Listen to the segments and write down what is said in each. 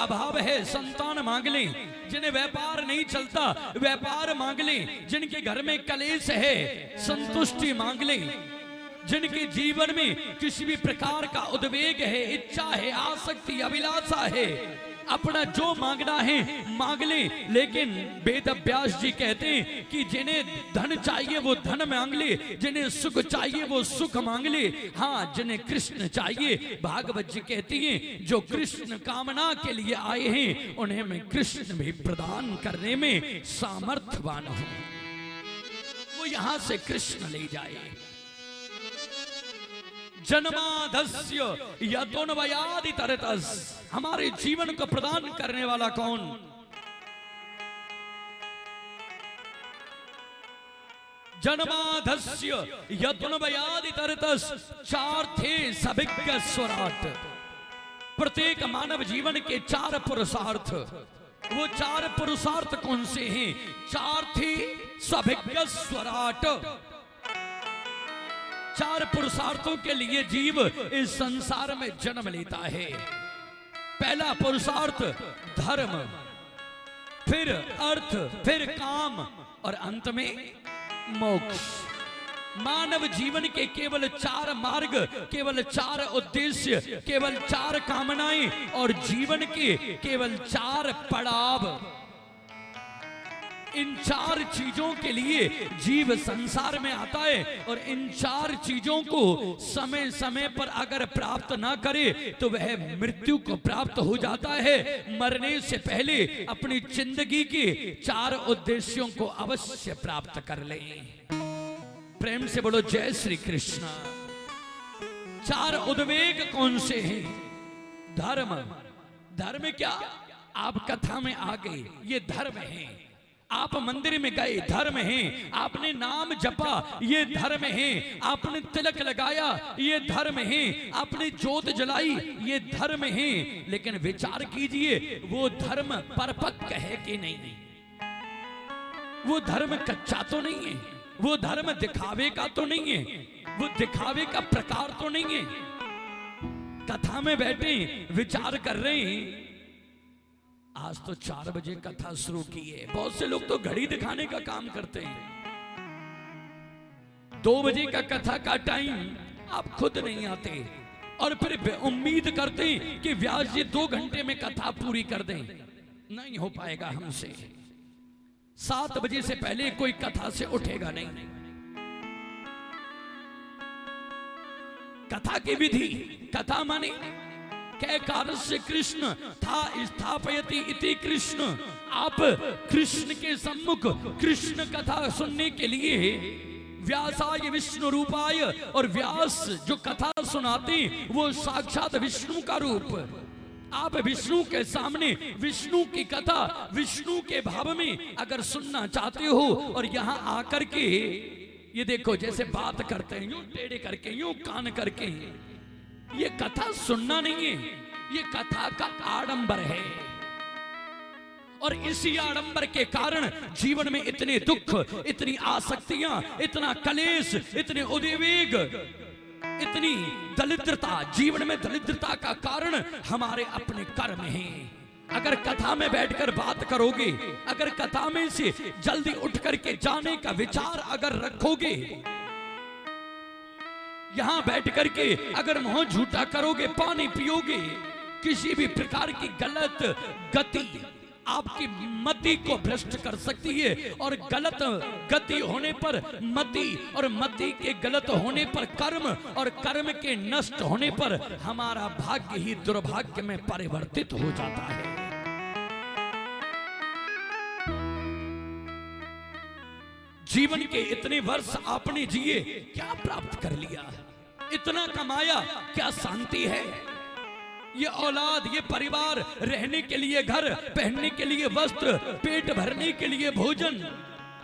अभाव है संतान मांग लें, जिन्हें व्यापार नहीं चलता व्यापार मांग लें, जिनके घर में कलेश है संतुष्टि मांग लें, जिनके जीवन में किसी भी प्रकार का उद्वेग है, इच्छा है, आसक्ति, अभिलाषा है, अपना जो मांगना है मांग ले। लेकिन वेद व्यास जी कहते हैं कि जिन्हें धन चाहिए वो धन मांग ले, जिन्हें सुख चाहिए वो सुख मांग ले, हाँ जिन्हें कृष्ण चाहिए, भागवत जी कहती हैं जो कृष्ण कामना के लिए आए हैं उन्हें मैं कृष्ण भी प्रदान करने में सामर्थ्यवान हूं। वो यहां से कृष्ण ले जाए। जन्माधस्य यतोन्वयादि तरतस, हमारे जीवन को प्रदान करने वाला कौन? जन्माधस्य यतोन्वयादि तरतस, चार थे सभिज्ञ स्वराट। प्रत्येक मानव जीवन के चार पुरुषार्थ, वो चार पुरुषार्थ कौन से हैं? चार थे सभिज्ञ स्वराट। चार पुरुषार्थों के लिए जीव इस संसार में जन्म लेता है। पहला पुरुषार्थ धर्म, फिर अर्थ, फिर काम और अंत में मोक्ष। मानव जीवन के केवल चार मार्ग, केवल चार उद्देश्य, केवल चार कामनाएं और जीवन के केवल चार पड़ाव। इन चार चीजों के लिए जीव संसार में आता है और इन चार चीजों को समय समय पर अगर प्राप्त ना करे तो वह मृत्यु को प्राप्त हो जाता है। मरने से पहले अपनी जिंदगी के चार उद्देश्यों को अवश्य प्राप्त कर ले। प्रेम से बोलो जय श्री कृष्ण। चार उद्वेग कौन से हैं? धर्म, धर्म क्या? आप कथा में आ गए, ये धर्म है। आप मंदिर में गए, धर्म है। आपने नाम जपा, ये धर्म है। आपने तिलक लगाया, ये धर्म है। आपने जोत जलाई, ये धर्म है। लेकिन विचार कीजिए वो धर्म परपक्व है कि नहीं? वो धर्म कच्चा तो नहीं है, वो धर्म दिखावे का तो नहीं है, वो दिखावे का प्रकार तो नहीं है। कथा में बैठे विचार कर रहे हैं, आज तो 4 बजे कथा शुरू की है। बहुत से लोग तो घड़ी दिखाने का काम करते हैं। 2 बजे का कथा का टाइम आप खुद नहीं आते और फिर उम्मीद करते हैं कि व्यास जी 2 घंटे में कथा पूरी कर दें। नहीं हो पाएगा हमसे। 7 बजे से पहले कोई कथा से उठेगा नहीं। कथा की विधि, कथा माने कैकारस्य कृष्ण था स्थापयति इति कृष्ण। आप कृष्ण के सम्मुख कृष्ण कथा सुनने के लिए व्यासाय विष्णु रूपाय, और व्यास जो कथा सुनाते वो साक्षात विष्णु का रूप। आप विष्णु के सामने विष्णु की कथा विष्णु के भाव में अगर सुनना चाहते हो और यहाँ आकर के ये देखो जैसे बात करते हैं यूं टेढ़े करके, यूं कान करके, ये कथा सुनना नहीं है, ये कथा का आडंबर है। और इसी आडंबर के कारण जीवन में इतने दुख, इतनी आसक्तियां, इतना कलेश, इतने उद्वेग, इतनी दरिद्रता। जीवन में दरिद्रता का कारण हमारे अपने कर्म हैं। अगर कथा में बैठकर बात करोगे, अगर कथा में से जल्दी उठ करके जाने का विचार अगर रखोगे, यहां बैठ करके अगर मुंह झूठा करोगे, पानी पियोगे, किसी भी प्रकार की गलत गति आपकी मति को भ्रष्ट कर सकती है। और गलत गति होने पर मति, और मति के गलत होने पर कर्म, और कर्म के नष्ट होने पर हमारा भाग्य ही दुर्भाग्य में परिवर्तित हो जाता है। जीवन के इतने वर्ष आपने जिए, क्या प्राप्त कर लिया? इतना कमाया, क्या शांति है? ये औलाद, ये परिवार, रहने के लिए घर, पहनने के लिए वस्त्र, पेट भरने के लिए भोजन,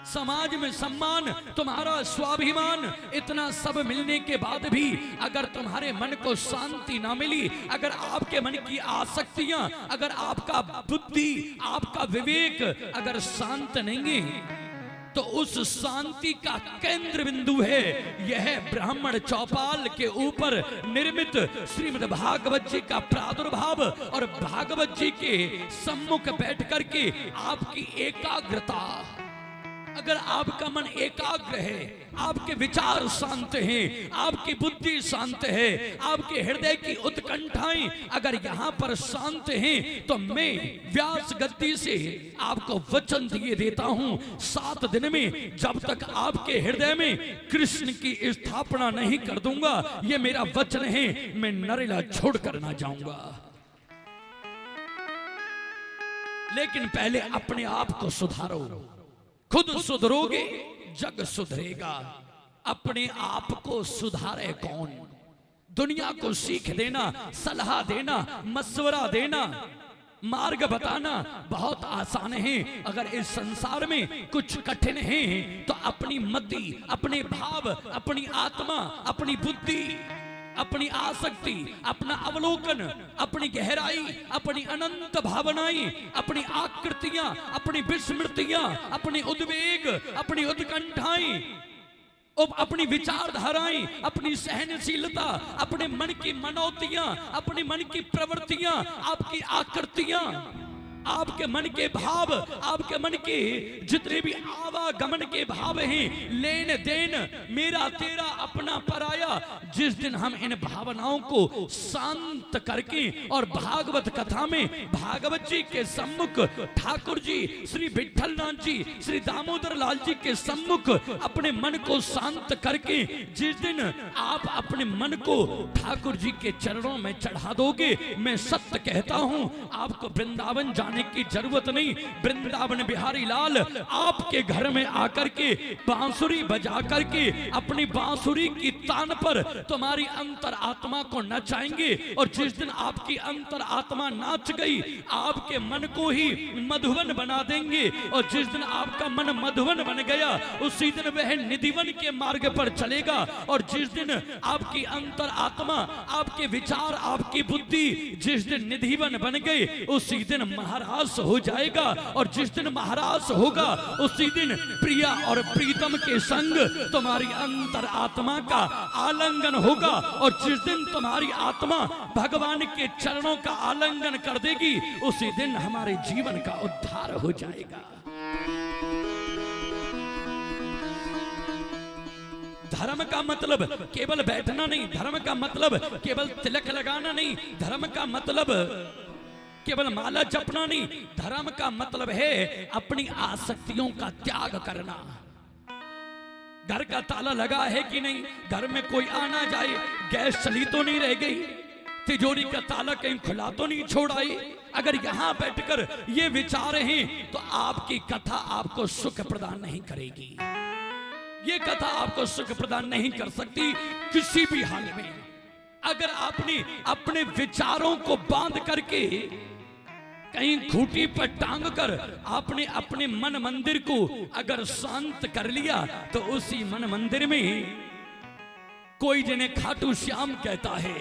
समाज में सम्मान, तुम्हारा स्वाभिमान, इतना सब मिलने के बाद भी अगर तुम्हारे मन को शांति ना मिली, अगर आपके मन की आसक्तियां, अगर आपका बुद्धि, आपका विवेक अगर शांत नहीं है, तो उस शांति का केंद्र बिंदु है यह ब्राह्मण चौपाल के ऊपर निर्मित श्रीमद् भागवत जी का प्रादुर्भाव और भागवत जी के सम्मुख बैठ करके आपकी एकाग्रता। अगर आपका मन एकाग्र है, आपके विचार शांत हैं, आपकी बुद्धि शांत है, आपके हृदय की उत्कंठाएं अगर यहां पर शांत हैं, तो मैं व्यास गद्दी से आपको वचन दिए देता हूं 7 दिन में जब तक आपके हृदय में कृष्ण की स्थापना नहीं कर दूंगा, यह मेरा वचन है, मैं नरेला छोड़ कर ना जाऊंगा। लेकिन पहले अपने आप को सुधारो। खुद सुधरोगे जग सुधरेगा। अपने आप को सुधारे कौन? दुनिया को सीख देना, सलाह देना, मशवरा देना, मार्ग बताना बहुत आसान है। अगर इस संसार में कुछ कठिन है तो अपनी मति, अपने भाव, अपनी आत्मा, अपनी बुद्धि, अपनी आसक्ति, अपना अवलोकन, अपनी गहराई, अपनी अनंत भावनाएं, अपनी आकृतियां, अपनी विस्मृतियां, अपनी उद्वेग, अपनी उत्कंठाएं, अपनी विचारधाराएं, अपनी सहनशीलता, अपने मन की मनौतियां, अपने मन की प्रवृत्तियां, आपकी आकृतियां, आपके मन के भाव, आपके मन के जितने भी आवागमन के भाव हैं, लेन देन, मेरा तेरा अपना पराया, जिस दिन हम इन भावनाओं को शांत करके और भागवत कथा में भागवत जी के सम्मुख ठाकुर जी, श्री विठलनाथ जी, श्री दामोदर लाल जी के सम्मुख अपने मन को शांत करके जिस दिन आप अपने मन को ठाकुर जी के चरणों में चढ़ा दोगे, मैं सत्य कहता हूं आपको वृंदावन जाने की जरूरत नहीं। वृंदावन बिहारी लाल आपके घर में आकर के बांसुरी बजा करके अपनी बांसुरी की तान पर तुम्हारी अंतर आत्मा को नचाएंगे, और जिस दिन आपकी अंतर आत्मा नाच गई, आपके मन को ही मधुवन बना देंगे, और जिस दिन आपका मन मधुवन बन गया, उसी दिन वह निधिवन के मार्ग पर चलेगा, और जिस दिन आपकी अंतर आत्मा, आपके विचार, आपकी बुद्धि जिस दिन निधिवन बन गए, उसी दिन महाराज हो जाएगा, और जिस दिन महाराज होगा उसी दिन प्रिया और प्रीतम के संग तुम्हारी अंतर आत्मा का आलिंगन होगा, और जिस दिन तुम्हारी आत्मा भगवान के चरणों का आलिंगन कर देगी, उसी दिन हमारे जीवन का उद्धार हो जाएगा। धर्म का मतलब केवल बैठना नहीं, धर्म का मतलब केवल तिलक लगाना नहीं, धर्म का मतलब केवल माला जपना नहीं, धर्म का मतलब है अपनी आसक्तियों का त्याग करना। घर का ताला लगा है कि नहीं, घर में कोई आना जाए, गैस चली तो नहीं रह गई, तिजोरी का ताला कहीं खुला तो नहीं छोड़ आई। अगर यहां बैठकर ये विचार हैं तो आपकी कथा आपको सुख प्रदान नहीं करेगी। ये कथा आपको सुख प्रदान नहीं कर सकती किसी भी हाल में। अगर आपने अपने विचारों को बांध करके कहीं खूंटी पर टांग कर आपने अपने मन मंदिर को अगर शांत कर लिया, तो उसी मन मंदिर में कोई जिन्हें खाटू श्याम कहता है,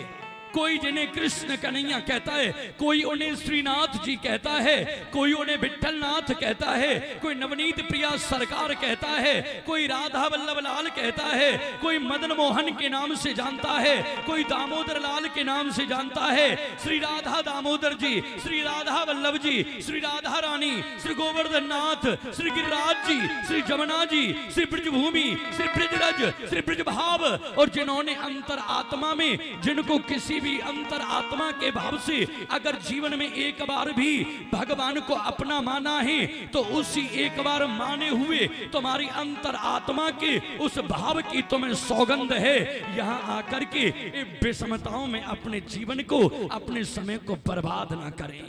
कोई जिन्हें कृष्ण कन्हैया कहता है, कोई उन्हें श्रीनाथ जी कहता है, कोई उन्हें विठलनाथ कहता है, कोई नवनीत प्रिया सरकार कहता है, कोई राधा वल्लभ लाल कहता है, कोई मदन मोहन के नाम से जानता है, कोई दामोदर लाल के नाम से जानता है, श्री राधा दामोदर जी, श्री राधा वल्लभ जी, श्री राधा रानी, श्री गोवर्धन नाथ, श्री गिरिराज जी, श्री जमुना जी, श्री ब्रजभूमि, श्री ब्रजरज, श्री ब्रजभाव। और जिन्होंने अंतर आत्मा में, जिनको किसी भी अंतर आत्मा के भाव से अगर जीवन में एक बार भी भगवान को अपना माना है, तो उसी एक बार माने हुए तुम्हारी अंतर आत्मा के उस भाव की तुम्हें सौगंध है। यहां आकर के विषमताओं में अपने जीवन को, अपने समय को बर्बाद ना करें।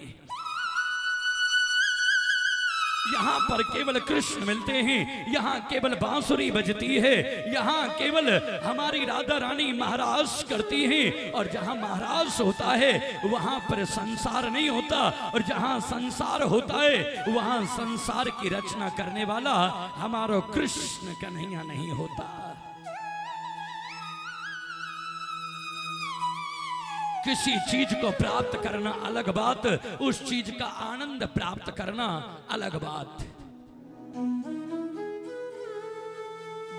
यहाँ पर केवल कृष्ण मिलते हैं, यहाँ केवल बांसुरी बजती है, यहाँ केवल हमारी राधा रानी महाराज करती हैं। और जहाँ महाराज होता है वहाँ पर संसार नहीं होता, और जहाँ संसार होता है वहाँ संसार की रचना करने वाला हमारा कृष्ण कन्हैया नहीं होता। किसी चीज को प्राप्त करना अलग बात, उस चीज का आनंद प्राप्त करना अलग बात।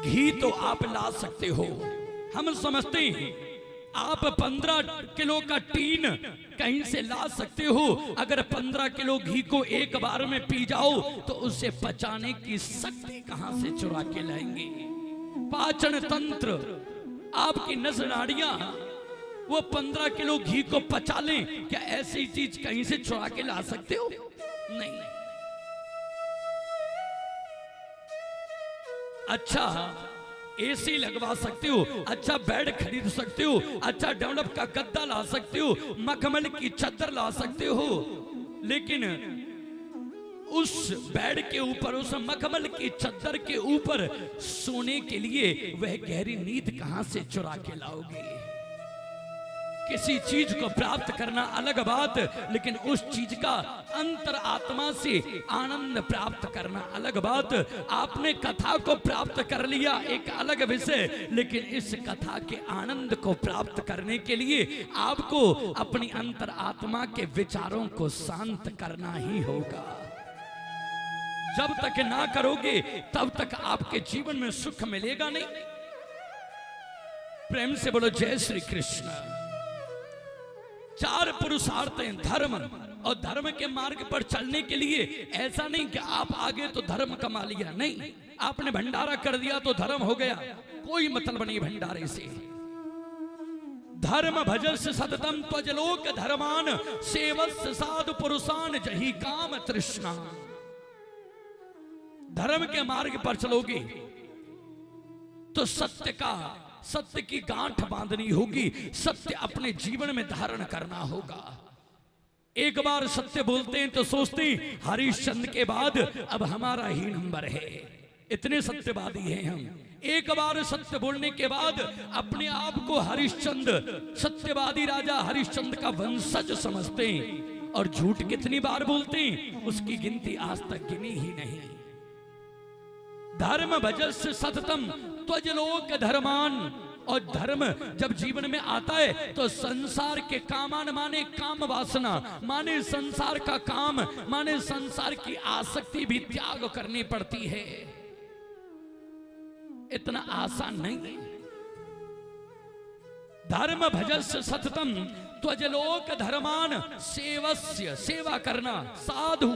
घी तो आप ला सकते हो, हम समझते हैं आप 15 किलो का टीन कहीं से ला सकते हो। अगर 15 किलो घी को एक बार में पी जाओ तो उसे पचाने की शक्ति कहां से चुरा के लाएंगे? पाचन तंत्र, आपकी नस नाड़ियां वो 15 किलो घी को पचा लें, क्या ऐसी चीज कहीं से चुरा के ला सकते हो? नहीं। अच्छा एसी लगवा सकते हो, अच्छा बेड खरीद सकते हो, अच्छा डेवलप का गद्दा ला सकते हो, मखमल की चादर ला सकते हो, लेकिन उस बेड के ऊपर, उस मखमल की चादर के ऊपर सोने के लिए वह गहरी नींद कहां से चुरा के लाओगे? किसी चीज को प्राप्त करना अलग बात, लेकिन उस चीज का अंतर आत्मा से आनंद प्राप्त करना अलग बात। आपने कथा को प्राप्त कर लिया, एक अलग विषय, लेकिन इस कथा के आनंद को प्राप्त करने के लिए आपको अपनी अंतर आत्मा के विचारों को शांत करना ही होगा। जब तक ना करोगे तब तक आपके जीवन में सुख मिलेगा नहीं। प्रेम से बोलो जय श्री कृष्ण। 4 पुरुषार्थ हैं, धर्म, और धर्म के मार्ग पर चलने के लिए ऐसा नहीं कि आप आगे तो धर्म कमा लिया, नहीं, आपने भंडारा कर दिया तो धर्म हो गया, कोई मतलब नहीं भंडारे से। धर्म भजस्य सततम त्वजलोक धर्मान सेवस्य साधु पुरुषान जही काम तृष्णा। धर्म के मार्ग पर चलोगे तो सत्य की गांठ बांधनी होगी, सत्य अपने जीवन में धारण करना होगा। एक बार सत्य बोलते हैं तो सोचते हैं हरिश्चंद्र के बाद अब हमारा ही नंबर है, इतने सत्यवादी हैं हम। एक बार सत्य बोलने के बाद अपने आप को हरिश्चंद्र, सत्यवादी राजा हरिश्चंद्र का वंशज समझते हैं, और झूठ कितनी बार बोलते हैं उसकी गिनती आज तक गिनी ही नहीं। धर्म भजस्य सततम त्वजलोक धर्मान, और धर्म जब जीवन में आता है तो संसार के कामान माने काम वासना, माने संसार का काम, माने संसार की आसक्ति भी त्याग करनी पड़ती है। इतना आसान नहीं। धर्म भजस्य सततम त्वजलोक धर्मान सेवस्य, सेवा करना, साधु